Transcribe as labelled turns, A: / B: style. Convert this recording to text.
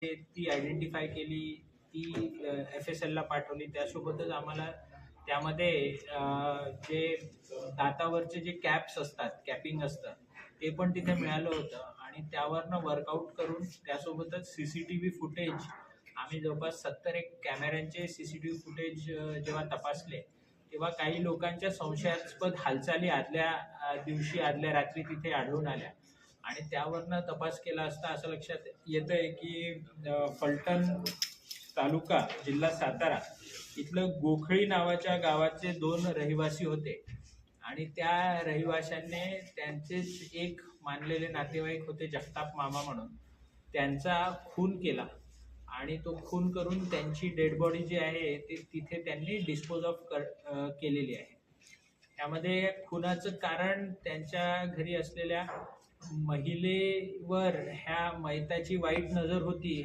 A: ती आयडेंटिफाय केली, ती FSLला पाठवली. त्यासोबतच आम्हाला त्यामध्ये जे दातावरचे जे कॅप्स असतात, कॅपिंग असतं, ते पण तिथे मिळालं होतं आणि त्यावरनं वर्कआउट करून त्यासोबतच CCTV फुटेज आम्ही जवळपास 70 एक कॅमेऱ्यांचे CCTV फुटेज जेव्हा तपासले, तेव्हा काही लोकांच्या संशयास्पद हालचाली आदल्या दिवशी आदल्या रात्री तिथे आढळून आल्या आणि त्यावरनं तपास केला असता असं लक्षात येतंय की फलटण तालुका जिल्हा सातारा इथलं गोखळी नावाच्या गावाचे 2 रहिवासी होते आणि त्या रहिवाशांनी त्यांचेच एक मानलेले नातेवाईक होते जगताप मामा म्हणून, त्यांचा खून केला आणि तो खून करून त्यांची डेड बॉडी जी आहे ती तिथे त्यांनी डिस्पोज ऑफ केलेली आहे. त्यामध्ये खुनाचं कारण त्यांच्या घरी असलेल्या महिलेवर ह्या मैताची वाईट नजर होती